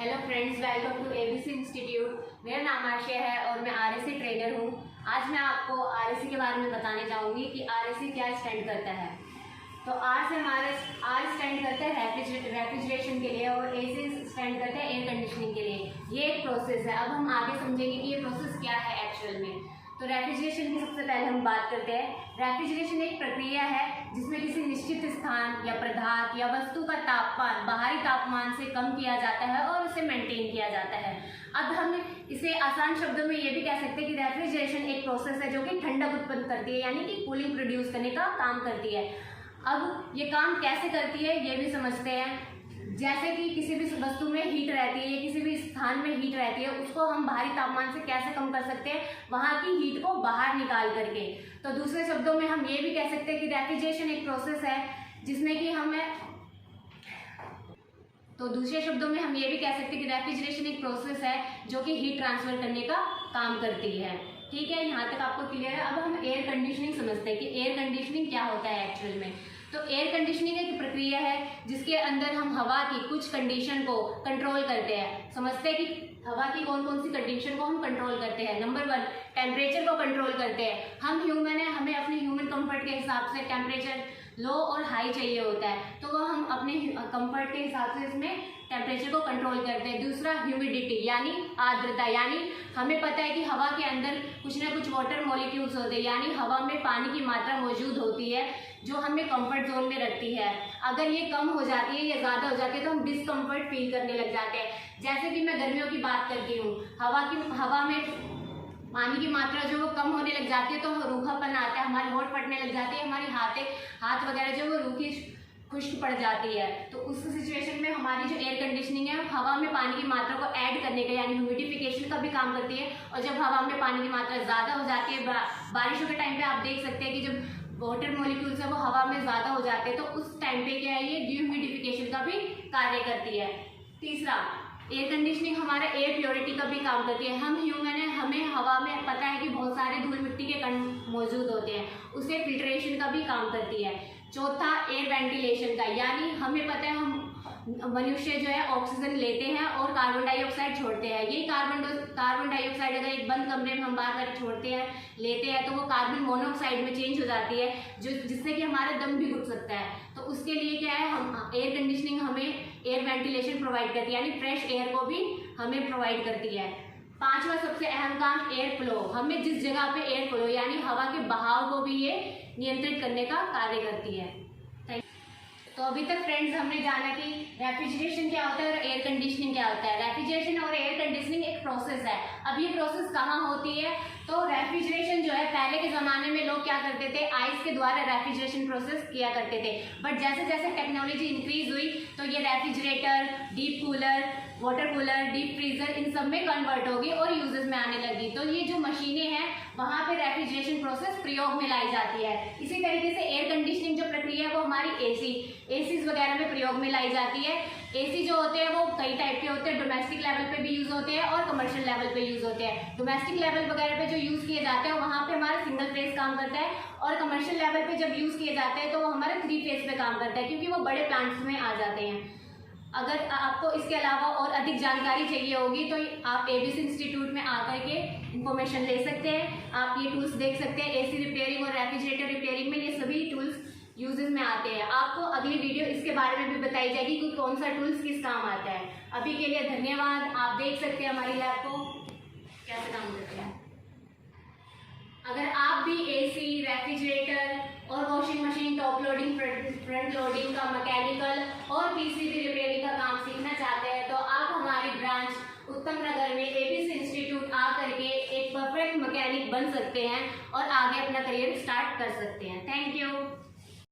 Hello friends, welcome to ABC institute. मेरा नाम आशय है और मैं आरएससी ट्रेनर हूँ। आज मैं आपको आरएससी के बारे में बताने जाऊँगी कि आरएससी क्या स्टैंड करता है। तो आर से हमारा आर स्टैंड करता है रेफ्रिजरेशन के लिए और ए से स्टैंड करता है एयर कंडीशनिंग के लिए। ये एक प्रोसेस है। अब हम आगे समझेंगे कि ये प्रोसेस क्या है एक्चुअल में। तो रेफ्रिजरेशन की सबसे पहले हम बात करते हैं। रेफ्रिजरेशन एक प्रक्रिया है जिसमें किसी निश्चित स्थान या पदार्थ या वस्तु का तापमान बाहरी तापमान से कम किया जाता है और उसे मेंटेन किया जाता है। अब हम इसे आसान शब्दों में ये भी कह सकते हैं कि रेफ्रिजरेशन एक प्रोसेस है जो कि ठंडक उत्पन्न करती है, यानी कि कूलिंग प्रोड्यूस करने का काम करती है। अब ये काम कैसे करती है ये भी समझते हैं। जैसे कि किसी भी वस्तु में हीट रहती है या किसी भी स्थान में हीट रहती है, उसको हम बाहरी तापमान से कैसे कम कर सकते हैं, वहाँ की हीट को बाहर निकाल करके। तो दूसरे शब्दों में हम ये भी कह सकते हैं कि रेफ्रिजरेशन एक प्रोसेस है जिसमें कि रेफ्रिजरेशन एक प्रोसेस है जो कि हीट ट्रांसफर करने का काम करती है। ठीक है, यहाँ तक आपको क्लियर है। अब हम एयर कंडीशनिंग समझते हैं कि एयर कंडीशनिंग क्या होता है एक्चुअल में। तो एयर कंडीशनिंग एक प्रक्रिया है जिसके अंदर हम हवा की कुछ कंडीशन को कंट्रोल करते हैं। समझते हैं कि हवा की कौन कौन सी कंडीशन को हम कंट्रोल करते हैं। नंबर 1, टेम्परेचर को कंट्रोल करते हैं। हम ह्यूमन है, हमें अपने ह्यूमन कंफर्ट के हिसाब से टेम्परेचर लो और हाई चाहिए होता है, तो वो हम अपने कंफर्ट के हिसाब से इसमें टेम्परेचर को कंट्रोल करते हैं। दूसरा, ह्यूमिडिटी यानी आर्द्रता, यानी हमें पता है कि हवा के अंदर कुछ ना कुछ वाटर मॉलिक्यूल्स होते हैं, यानी हवा में पानी की मात्रा मौजूद होती है जो हमें कंफर्ट जोन में रखती है। अगर ये कम हो जाती है या ज़्यादा हो जाती है तो हम डिस्कम्फर्ट फील करने लग जाते हैं। जैसे कि मैं गर्मियों की बात करती हूँ, हवा में पानी की मात्रा जो वो कम होने लग जाती है तो रूखापन आता है, हमारे होंठ फटने लग जाती है, हमारी हाथ वगैरह जो वो रूखी खुश्क पड़ जाती है। तो उस सिचुएशन में हमारी जो एयर कंडीशनिंग है हवा में पानी की मात्रा को ऐड करने का यानी ह्यूमिडिफिकेशन का भी काम करती है। और जब हवा में पानी की मात्रा ज़्यादा हो जाती है, बारिशों के टाइम पे आप देख सकते हैं कि जब वाटर मॉलिक्यूल्स है वो हवा में ज़्यादा हो जाते हैं तो उस टाइम पे क्या है, ये ह्यूमिडिफिकेशन का भी कार्य करती है। तीसरा, एयर कंडीशनिंग हमारा एयर प्योरिटी का भी काम करती है। हम ह्यूमन है, हमें हवा में पता है कि बहुत सारे धूल मिट्टी के कण मौजूद होते हैं, उसे फिल्ट्रेशन का भी काम करती है। चौथा, एयर वेंटिलेशन का, यानी हमें पता है हम मनुष्य जो है ऑक्सीजन लेते हैं और कार्बन डाइऑक्साइड छोड़ते हैं। ये कार्बन डाइऑक्साइड अगर एक बंद कमरे में हम बार बार छोड़ते हैं लेते हैं तो वो कार्बन मोनोऑक्साइड में चेंज हो जाती है जिससे कि हमारा दम भी घुट सकता है। तो उसके लिए क्या है, हम एयर कंडीशनिंग हमें एयर वेंटिलेशन प्रोवाइड करती है, यानी फ्रेश एयर को भी हमें प्रोवाइड करती है। पांचवा सबसे अहम काम, एयर फ्लो। हमें जिस जगह पे एयर फ्लो यानी हवा के बहाव को भी ये नियंत्रित करने का कार्य करती है। तो अभी तक फ्रेंड्स हमने जाना कि रेफ्रिजरेशन क्या होता है और एयर कंडीशनिंग क्या होता है। रेफ्रिजरेशन और एयर कंडीशनिंग एक प्रोसेस है। अब ये प्रोसेस कहाँ होती है, तो रेफ्रिजरेशन जो है पहले के ज़माने में लोग क्या करते थे, आइस के द्वारा रेफ्रिजरेशन प्रोसेस किया करते थे। बट जैसे जैसे टेक्नोलॉजी इंक्रीज हुई तो ये refrigerator, deep cooler, water cooler, deep freezer इन सब में कन्वर्ट होगी और यूजेस में आने लगी। तो ये जो मशीनें हैं वहाँ पे रेफ्रिजरेशन प्रोसेस प्रयोग में लाई जाती है। इसी तरीके से एयर कंडीशनिंग जो प्रक्रिया है वो हमारी एसीज वगैरह में प्रयोग में लाई जाती है। एसी जो होते हैं वो कई टाइप के होते हैं, डोमेस्टिक लेवल पे भी यूज़ होते हैं और कमर्शियल लेवल पे यूज़ होते हैं। डोमेस्टिक लेवल वगैरह पे जो यूज़ किए जाते हैं वहाँ पे हमारा सिंगल फेज काम करता है और कमर्शियल लेवल पे जब यूज़ किए जाते हैं तो वो हमारा 3 फेज पे काम करता है, क्योंकि वो बड़े प्लांट्स में आ जाते हैं। अगर आपको इसके अलावा और अधिक जानकारी चाहिए होगी तो आप एबीसी इंस्टीट्यूट में आकर के इन्फॉर्मेशन ले सकते हैं। आप ये टूल्स देख सकते हैं। एसी रिपेयरिंग और रेफ्रिजरेटर रिपेयरिंग में ये सभी टूल्स यूजेस में आते हैं। आपको अगली वीडियो इसके बारे में भी बताई जाएगी कि कौन सा टूल्स किस काम आता है। अभी के लिए धन्यवाद। आप देख सकते हैं हमारी लैब को कैसे काम करते हैं। अगर आप भी एसी, रेफ्रिजरेटर और washing machine, top loading, front loading का मैकेनिकल और पीसीबी रिपेयरिंग का काम सीखना चाहते हैं तो आप हमारी ब्रांच उत्तम नगर में एबीसी इंस्टीट्यूट आ करके एक परफेक्ट मैकेनिक बन सकते हैं और आगे अपना करियर स्टार्ट कर सकते हैं। Thank you.